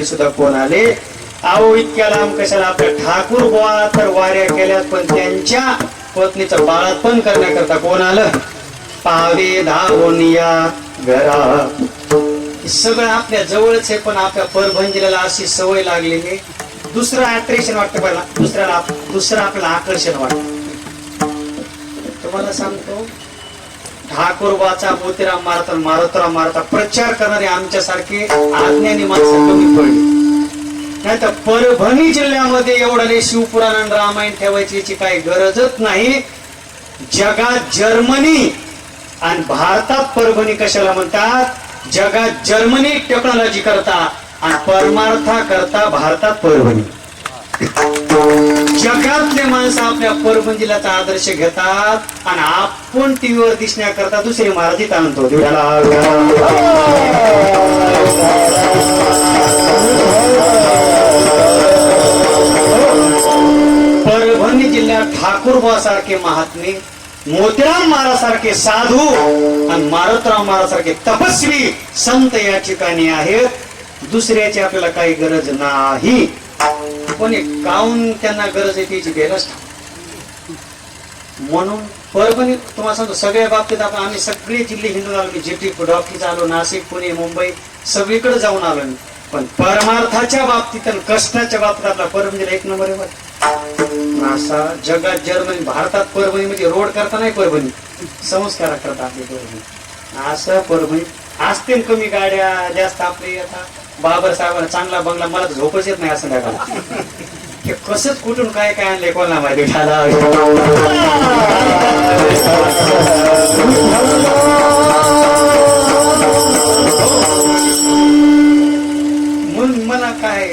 तरी सुद्धा कोण आले. अहो इतक्या लांब कशाला. आपल्या ठाकूर बुवा तर वाऱ्या केल्यात, पण त्यांच्या पत्नीचं बाळातपण करण्याकरता कोण आलं. पावे धावून या घरा. सगळं आपल्या जवळच आहे, पण आपल्या परभंजीला अशी सवय लागलेली. दुसरं अट्रॅक्शन वाटतं पहिला, दुसरं आपल्याला आकर्षण वाटतं. तुम्हाला सांगतो, ठाकूरबाचा मोतीराम मारता मारुतराम मारता प्रचार करणारे आमच्यासारखे अज्ञानी माणसं कमी पडली. नाही तर परभणी जिल्ह्यामध्ये एवढे शिवपुराण आणि रामायण ठेवायची याची काही गरजच नाही. जगात जर्मनी आणि भारतात परभणी कशाला म्हणतात. जगात जर्मनी टेक्नॉलॉजी करता आणि परमार्था करता भारतात परभणी. जगातले माणसं आपल्या परभणी जिल्ह्याचा आदर्श घेतात आणि आपण टीव्हीवर दिसण्याकरता दुसरी मराठीत आणतो. परभणी जिल्ह्यात ठाकूरबा सारखे महात्मे, मोतीराम महाराजसारखे साधू आणि मारुतराम महाराजसारखे तपस्वी संत या ठिकाणी आहेत. दुसऱ्याची आपल्याला काही गरज नाही. पण काऊन त्यांना गरज आहे त्याची द्यायलाच. म्हणून परभणी तुम्हाला सांगतो, सगळ्या बाबतीत आपण आम्ही सगळे जिल्हे हिंदू आलो. मी जेटी डॉक्टरीचा आलो, नाशिक, पुणे, मुंबई सगळीकडे जाऊन आलो. पण परमार्थाच्या बाबतीत आणि कष्टाच्या बाबतीत आपला परभणीला एक नंबर आहे. असा जगात जर्मनी, भारतात परभणी म्हणजे रोड करता नाही, परभणी संस्कार करता आपली परभणी. असं परभणी असते कमी गाड्या जास्त आपले. आता बाबर साहेबांना चांगला बंगला, मला तर झोपच येत नाही असं काय. हे कसंच कुठून काय काय आणलंय कोणाला माहिती. म्हणून मला काय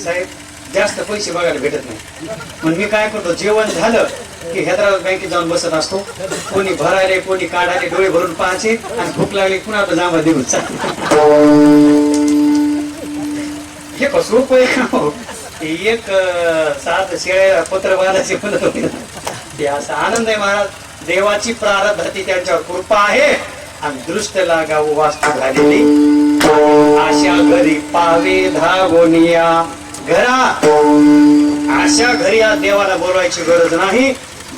साहेब जास्त पैसे बघायला भेटत नाही. पण मी काय करतो, जेवण झालं की हैदराबाद बँकेत जाऊन बसत असतो. कोणी भरायले कोणी काढायले, डोळे भरून पाहायचे आणि भूक लागली पुन्हा आपलं जांभा देऊन हे कसं रुपये. एक सात शेळ्या पत्र बांधायचे म्हणत होते. ते असा आनंद आहे महाराज. देवाची प्रारब्धाची त्यांच्यावर कृपा आहे आणि दृष्ट लागावं वास्तू झालेली. अशा घरी पावे धावोनिया घरा. अशा घरी आज देवाला बोलवायची गरज नाही.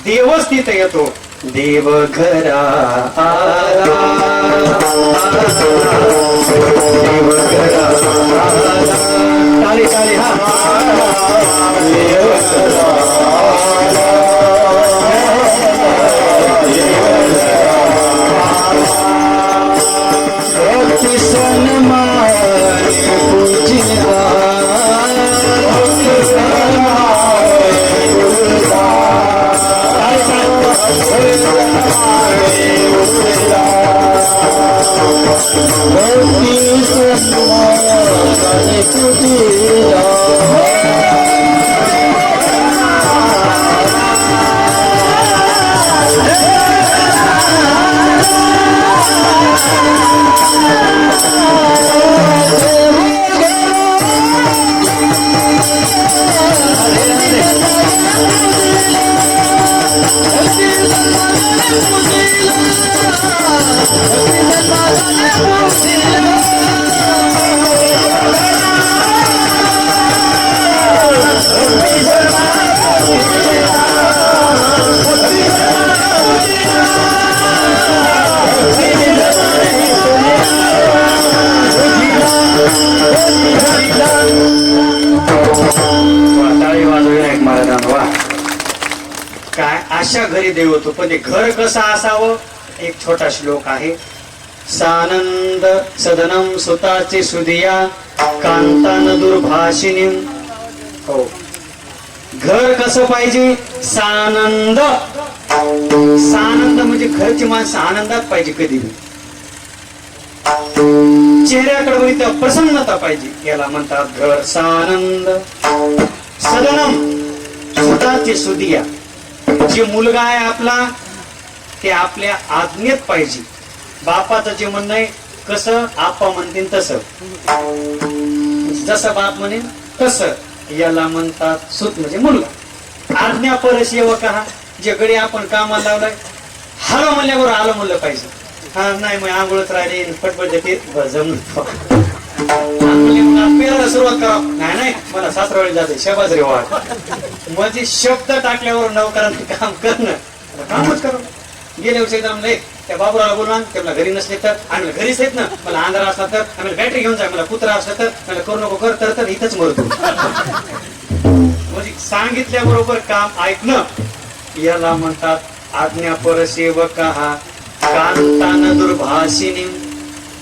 देवच तिथे येतो. देव घरा आला, देव घरा आला. टाळी टाळी हा. देव घरा आला, भक्ती सन्मान पूजिता. अशा घरी देव होतो. पण ते घर कसं असावं, एक छोटा श्लोक आहे. सानंद सदनम सुताचे सुदिया कांतान दुर्भाषिनी. हो, घर कसं पाहिजे. सानंद. सानंद म्हणजे घरची माणसं आनंदात पाहिजे. कधी चेहऱ्याकडे बघितलं प्रसन्नता पाहिजे. याला म्हणतात घर. सानंद सदनम सुताचे सुदिया. जे मुलगा आहे आपला ते आपल्या आज्ञेत पाहिजे. बापाचं जे म्हणणं आहे कसं आपा म्हणतील तसं, जसं बाप म्हणेल तसं, याला म्हणतात सूत म्हणजे मुलगा. आज्ञा परसेवक हा. जे गडी आपण कामाला लावलाय, हरं म्हणल्यावर आलं म्हणलं पाहिजे. हा नाही मग आंघोळच राहिले पटपट ते जमलं. पेराला सुरुवात करा. नाही नाही, मला सासरवाडी जाते, शबाज रे वाट. म्हणजे शब्द टाकल्यावर नौकरांनी काम करणं, कामच करा. गेल्या वर्षी एकदम लय त्या बाबूराला बोलवा, ते मला घरी नसले तर, आणि घरीच येत ना, मला अंधार असला तर, आम्हाला बॅटरी घेऊन जा, मला कुत्रा असला तर, मला करू नको कर तर इथंच मरतो. म्हणजे सांगितल्याबरोबर काम ऐकणं, याला म्हणतात आज्ञापर सेवक. कांतान दुर्भाषिनी.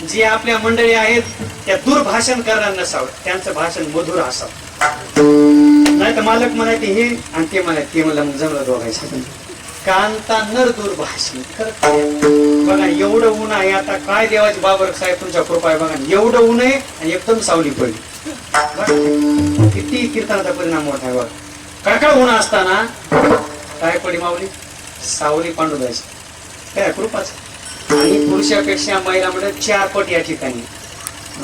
जी आपल्या मंडळी आहेत त्या दुर्भाषण करणार नसावं, त्यांचं भाषण मधुर असावं. नाही तर मालक म्हणायचे हे आणि ते म्हणायचे ते, मला मग जमलं दोघायचं. कांता नर दुर्भाषिणी. बघा एवढं ऊन आहे आता, काय देवाची बाबर साहेब तुमच्या कृपा आहे. बघा एवढं ऊन आहे आणि एकदम सावली पडली. किती कीर्तनाचा परिणाम मोठा आहे. बघा कळकळ ऊन असताना काय पडी मावली, सावली पांडू जायची, काय कृपाच. आणि पुरुषापेक्षा महिलामध्ये 4 पट या ठिकाणी.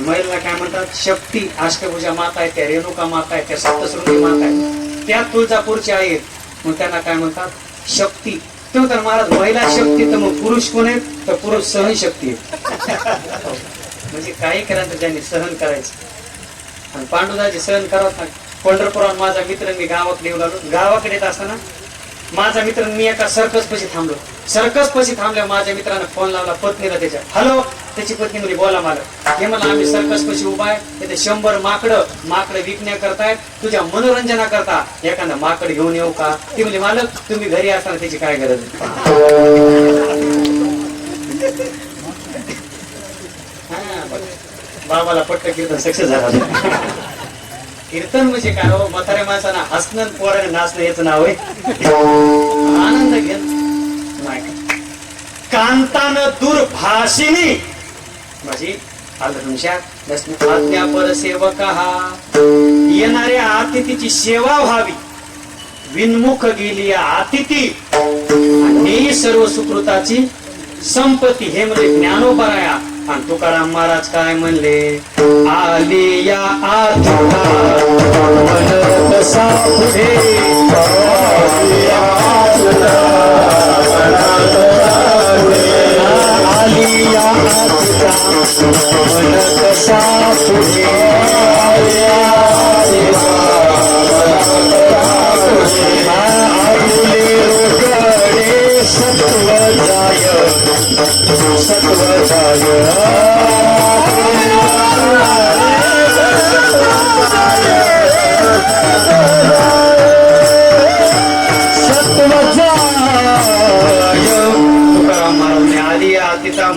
महिला काय म्हणतात, शक्ती अष्टभुजा माता आहे, त्या रेणुका माता आहे, त्या सप्तशृंगी माता आहे, त्या तुळजापूरच्या आहेत. मग त्यांना काय म्हणतात, शक्ती. ते म्हणतात महाराज महिला शक्ती, तर मग पुरुष कोण आहेत, तर पुरुष सहन शक्ती आहे. म्हणजे काही करायचं ज्यांनी सहन करायचं. आणि पांडुदाची सहन करावं. पंढरपुरात माझा मित्र, मी गावाकडे येऊ लागलो. गावाकडे येत असताना माझा मित्र, मी एका सर्कस पशी थांबलो. सर्कस पशी थांबल्या माझ्या मित्रानं फोन लावला पत्नीला त्याच्या. हॅलो. त्याची पत्नी म्हणजे बोला मला. हे मला आम्ही सर्कस पशी उभा आहे, तिथे 100 माकडं विकण्या करतायत, तुझ्या मनोरंजना करता एखादा माकड घेऊन येऊ का. ती म्हणजे मालक तुम्ही घरी असताना त्याची काय गरज. बाबाला पट्ट कीर्तन सक्सेस झाला. कीर्तन म्हणजे काय हो, म्हाताऱ्या माणसांना हसणं पोराने नाचणं याचं नाव आहे. आनंद घे नाही. कांतानं दुर्भाषिणी म्हणजे आज्ञापर सेवक. येणाऱ्या अतिथीची सेवा व्हावी, विनमुख गेली अतिथी आणि सर्व सुकृताची संपत्ती. हे म्हणजे ज्ञानोबराया. आणि तुकाराम महाराज काय म्हणले, आली या आतिथा म्हणत सापुढे, आली या आतिथा म्हणत सापुढे, आपुले रोगडे सत्व जाय, सत्व जाय.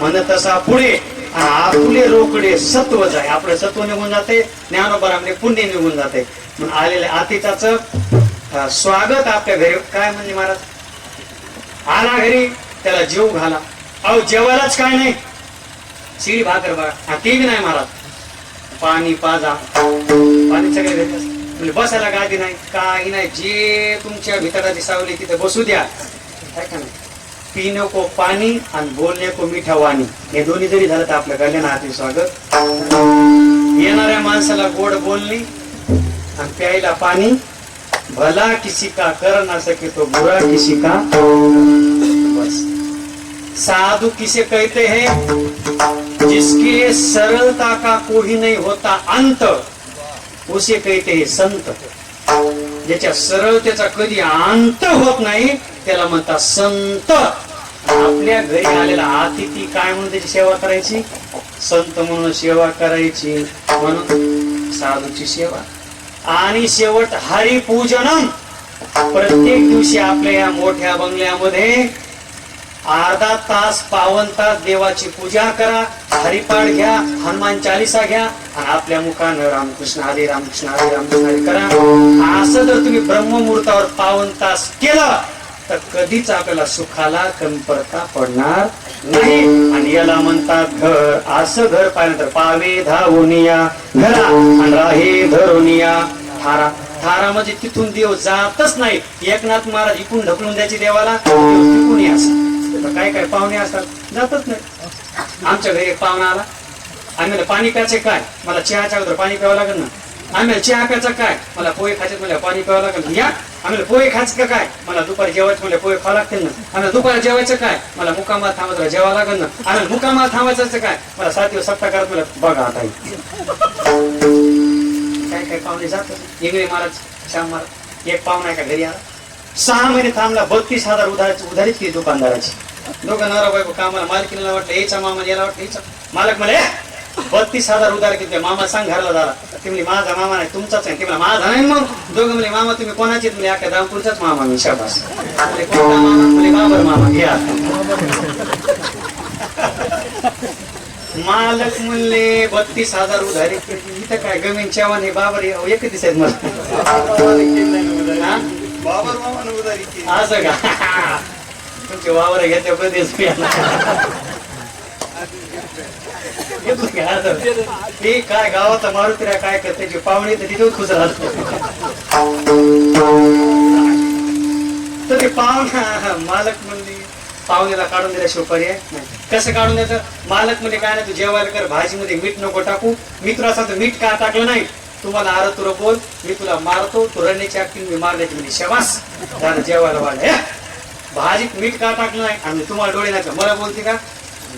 म्हणत असा पुढे आपुले रोकडे सत्व जाय. आपलं सत्व निघून जाते, ज्ञानोबरामध्ये पुण्य निघून जाते. म्हणून आलेल्या अतिथाचं स्वागत आपल्या घरी. काय म्हणजे महाराज आला घरी, त्याला जेव घाला. अहो जेवायलाच काय नाही, शिळी भाकर बघा, ते बी नाही महाराज. पाणी पाजा, पाणी सगळे घरी म्हणजे बसायला गादी नाही, काही नाही. जे तुमच्या भितराची सावली तिथे बसू द्या. काय का नाही, पिणे को पाणी आणि बोलणे को मिठा वाणी. हे दोन्ही जरी झालं तर आपल्या कल्याण हाती स्वागत. येणाऱ्या माणसाला गोड बोलणी आणि प्यायला पाणी. भला किसी का कर ना सके तो बुरा किसी का. बस. साधु किसे कहते हैं, जिसके सरलता का कोई नहीं होता अंत, उसे कहते हैं संत. ज्याच्या सरळतेचा कधी अंत होत नाही त्याला म्हणतात संत. आपल्या घरी आलेला अतिथी काय म्हणून त्याची सेवा करायची, संत म्हणून सेवा करायची. म्हणून साधूची सेवा. आणि शेवट हरिपूजनम. प्रत्येक दिवशी आपल्या या मोठ्या बंगल्यामध्ये अर्धा तास, पावन तास देवाची पूजा करा, हरिपाठ घ्या, हनुमान चालीसा घ्या आणि आपल्या मुखानं रामकृष्ण हरी, रामकृष्ण हरी, रामकृष्ण हरी करा. असं जर तुम्ही ब्रह्ममुहूर्तावर पावन तास केलं तर कधीच आपल्याला सुखाला कमतरता पडणार नाही. आणि याला म्हणतात घर. असं घर पाहिलं तर पावे धावूनिया घरा आणि राहे धरुनिया थारा. थारा म्हणजे तिथून देव जातच नाही. एकनाथ महाराज इकडून ढकलून द्यायचे देवाला, तिकडून असं. काय काय पाहुणे असतात जातच नाही. आमच्या घरी एक पाहुणा आला, आम्ही पाणी प्यायचे काय, मला चहाच्या अगोदर पाणी प्यावं लागेल ना. आम्हाला चहा प्यायचा काय, मला पोहे खायचे, मला पाणी प्यावं लागेल. या आम्हाला पोहे खायचं का काय, मला दुपारी जेवायचं, मला पोहे खावं लागतील ना. आम्हाला दुपारी जेवायचं काय, मला मुकामात थांबायचं जेवावं लागेल ना. आम्हाला मुकामात थांबायचं काय, मला 7 दिवस सप्ताह करत. मला बघा आता काय काय पाहुणे जातात. इंगळे महाराज, श्याम महाराज, एक पाहुणा आहे का घरी आला, 6 महिने थांबला, 32,000 उधारीच केली दुकानदाराची. दोघं नवरा बायको कामाला, मालकीला वाटलं याचा मामा, याला वाटलं याचा मालक. मला 32,000 उधार किती, मामा सांग घरला झाला. ते म्हणजे माझा मामा नाही तुमचाच आहे. ते मला माझा नाही. मग दोघं म्हणजे मामा तुम्ही कोणाचे, म्हणजे अख्या रामपूरचाच मामा मी. शाबास. कोणता मामा, म्हणजे बाबर मामा. घ्या. मालक म्हणले 32,000 उधारी इथं काय गमीन चव्हाण हे बाबर एक दिसायत मला. बाबर मामा उधारी असं का, तुमचे वावर घेतल्या प्रदेश ते काय गावाचा मारुतीला काय करते जे पाहुणे तर तिथे खुश राहतो. तर ते पाहुणा मालक म्हणले पाहुण्याला काढून दिल्याशिवाय पर्याय नाही. कसं काढून द्यायचं, मालक म्हणजे काय नाही, तू जेवायला कर, भाजीमध्ये मीठ नको टाकू. मी तुला सांगतो मीठ का टाकलं नाही, तुम्हाला आर तुला बोल, मी तुला मारतो, तू रडण्याची ऍक्टिंग, मी मारण्याची म्हणजे शबास झालं. जेवायला वाढ भाजीत मीठ का टाकलं नाही आणि तुम्हाला डोळे नाही. मला बोलते का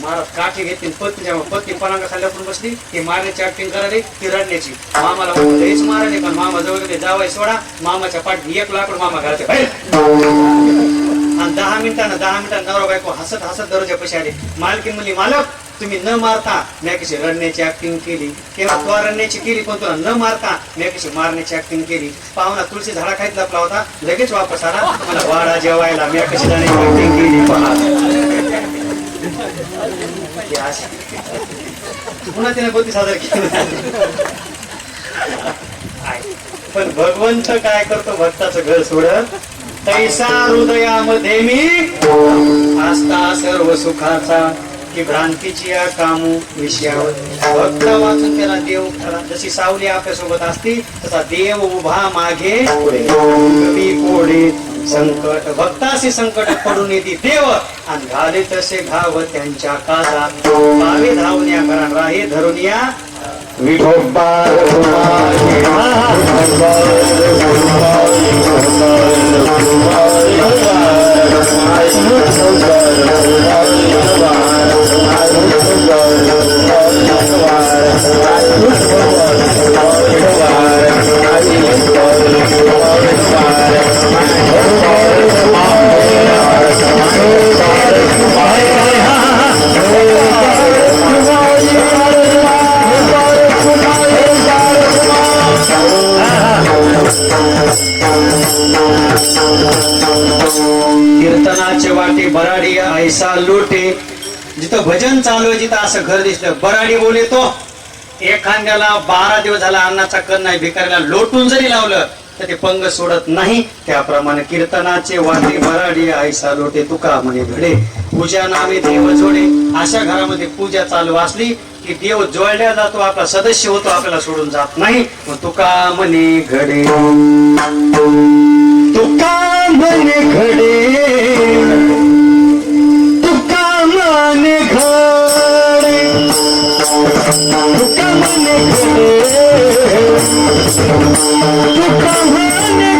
महाराज काठी घेतली, पत्नी पणांगा खाल्ल्याकडून बसली, ती मारण्याची ऍक्टिंग करायली, ती रडण्याची. मामाला हेच मारायले, पण मामा जवळ जावाय सोडा, मामाच्या पाठी 1 लाकूड मामा घालते बाहेर. आणि 10 मिनिटांना नवरा बायको हसत हसत दरवाजा पैसे आले. मालकीन म्हणली मालक तुम्ही न मारता मी कशी रडण्याची ऍक्टिंग केली, तेव्हा तुला रडण्याची केली, पण तुला न मारता मी कशी मारण्याची ऍक्टिंग केली. पाहुणा तुळशी झाडा खायत लपला होता, लगेच वापस आला, मला वाडा जेवायला, मी कशी जाण्याची ऍक्टिंग केली पहा. पुन्हा तिने 32,000 केलं. पण भगवंत काय करतो, भक्ताचं घर सोडत तैसा हृदयामध्ये मी आस्था सर्व सुखाचा, की भ्रांतीची या कामू विषयावर. भक्त वाचून त्याला देव खरा, जशी सावली आपल्यासोबत असती तसा देव उभा मागे पुढे. कमी कोडे संकट भक्ताशी संकट पडून येते देव, आणि घाले तसे घाव त्यांच्या काजा. पावे धावण्या करा राहे धरून या विठोबा. कीर्तनाचे वाटे बराडी ऐसा लोटे. जिथं भजन चालू आहे, जिथं असं घर दिसलं बराडी बोले तो. एखाद्याला 12 दिवस झाला अन्नाचा कण नाही, भिकाऱ्याला लोटून जरी लावलं तर ते पंग सोडत नाही. त्याप्रमाणे कीर्तनाचे वाटे बराडी ऐसा लोटे, तुका म्हणे घडे. पूजा नामे देव जोडे. अशा घरामध्ये पूजा चालू असली की देव जोडल्या जातो, आपला सदस्य होतो, आपल्याला सोडून जात नाही. मग तुका म्हणे घडे, तुका म्हणे घडे, तुका म्हणे घडे, तुका म्हणे घडे, तुका म्हणे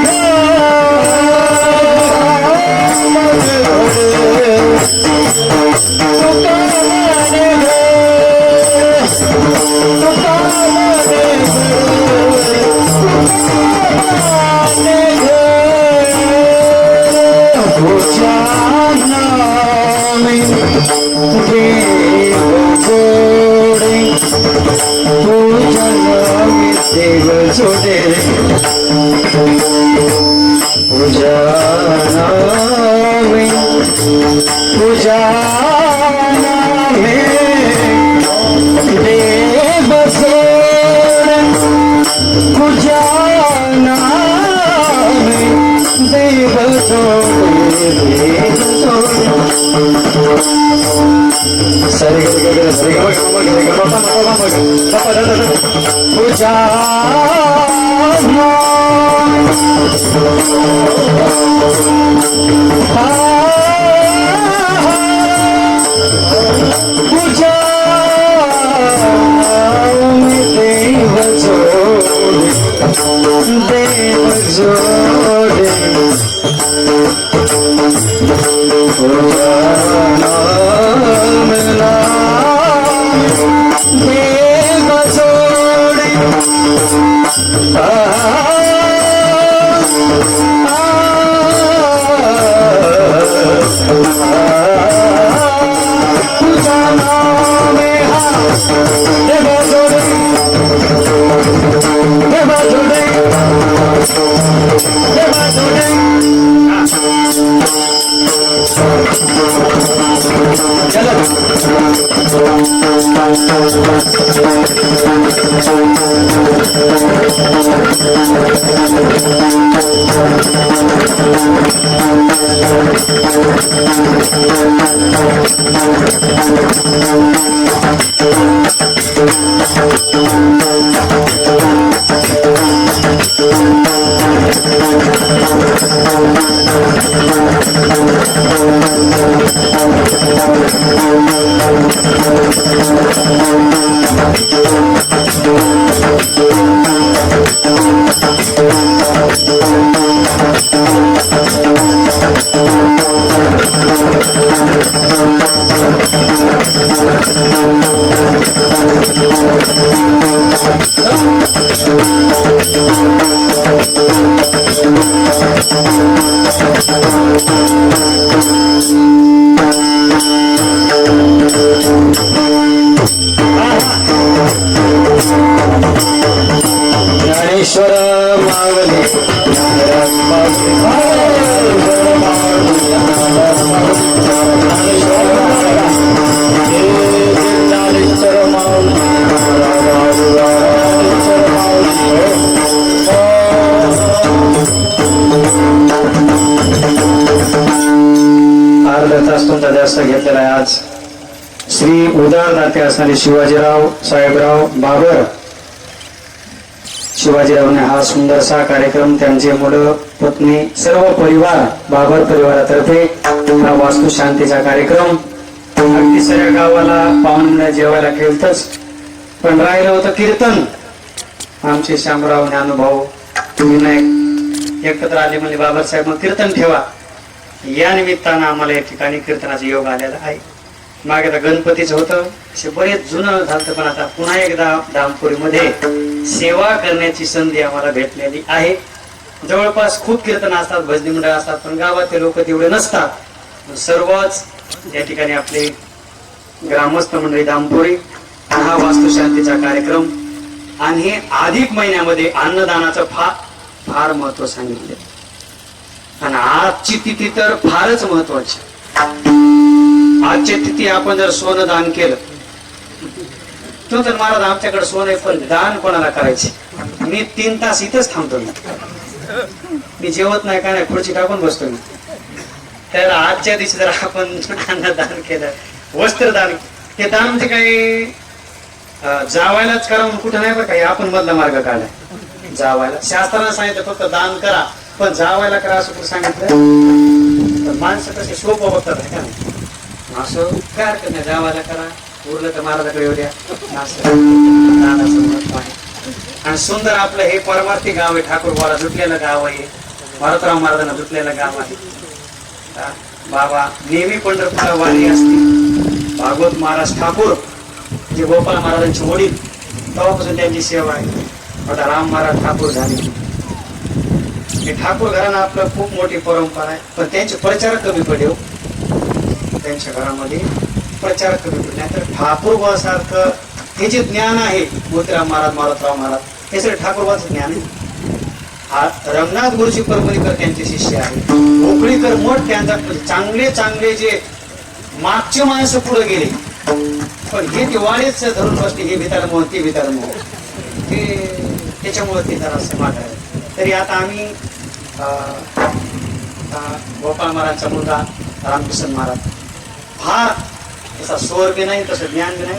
देव जोडे. पूजा नामे, पूजा नामे देव जोडे, पूजा नामे देव जोडे, देव जोडे. सरे पूजा पूजा देव जोडे. देव जोडे देव जोडे तुझा नाम देव जोडे देव जोडे देव जोडे ज्ञानेश्वर मावले अर्धा तास तुमचा जास्त घेतलेला आहे. आज श्री उदार दाते असणारे शिवाजीराव साहेबराव बाबर, शिवाजीरावने हा सुंदरसा कार्यक्रम त्यांचे मुलं पत्नी सर्व परिवार बाबर परिवारातर्फे हा वास्तू शांतीचा कार्यक्रम अगदी सगळ्या गावाला पाहुण्यांना जेवायला केलतच, पण राहिलं होतं कीर्तन. आमचे श्यामराव ज्ञानूभाऊ विनायक एकत्र आले म्हणजे बाबासाहेब मग कीर्तन ठेवा. या निमित्तानं आम्हाला या ठिकाणी कीर्तनाचा योग आलेला आहे. मागे आता गणपतीचं होतं, असे बरेच जुनं झालं, पण आता पुन्हा एकदा दामपुरीमध्ये सेवा करण्याची संधी आम्हाला भेटलेली आहे. जवळपास खूप कीर्तन असतात, भजनी मंडळ असतात, पण गावातले लोक तेवढे नसतात. सर्वच या ठिकाणी आपले ग्रामस्थ मंडळी दामपुरी हा वास्तुशांतीचा कार्यक्रम आणि हे अधिक महिन्यामध्ये अन्नदानाचं फार महत्व सांगितले. आणि आजची तिथी तर फारच महत्वाची. आजची तिथी आपण जर सोनं दान केलं तो तर महाराज आमच्याकडे सोनं आहे, पण दान कोणाला करायचे. मी 3 तास इथेच थांबतो, मी जेवत नाही काय नाही, खुर्ची टाकून बसतो मी. तर आजच्या दिवशी जर आपण दान केलं, वस्त्रदान, हे दान म्हणजे काही जावायलाच करा म्हणून कुठं नाही बरं काही, आपण मधला मार्ग काढलाय. जावायला शास्त्रानं सांगितलं फक्त दान करा, पण जावायला करा असं कुठं सांगितलं. माणसं कसे सोपं बघतात का नाही, असं काय हरकत नाही, जावायला करा, उरलं तर महाराजाकडे येऊ द्या, दानाचं महत्व आहे. आणि सुंदर आपलं हे परमार्थी गाव आहे, ठाकूरवाडा जुटलेलं गाव आहे, मारुतराव महाराजांना जुटलेलं गाव आहे. बाबा नेहमी पंढरपूरला वारी असते. भागवत महाराज ठाकूर जे गोपाल महाराजांचे वडील, तेव्हापासून त्यांची सेवा आहे. आता राम महाराज ठाकूर झाले. हे ठाकूर घराणं आपलं खूप मोठी परंपरा आहे, पण त्यांचे प्रचार कमी पडले. त्यांच्या घरामध्ये प्रचार कमी पडले, तर ठाकूरबासारखं हे जे ज्ञान आहे, मोतीराम महाराज, मारुतराव महाराज, हे सगळे ठाकूरबाचं ज्ञान आहे. हा रंगनाथ गुरुजी परमनीकर त्यांचे शिष्य आहे. भोकळीकर मठ त्यांचा चांगले चांगले जे मागचे माणसं पुढे गेले, पण हे दिवाळीच धरून बसते, हे भितार मोह ते भितार मोह, ते त्याच्यामुळे ते जरा माग आहे. तरी आता आम्ही गोपाळ महाराजचा मुलगा रामकिशन महाराज, फार तसा स्वर बी नाही, तसं ज्ञान बी नाही.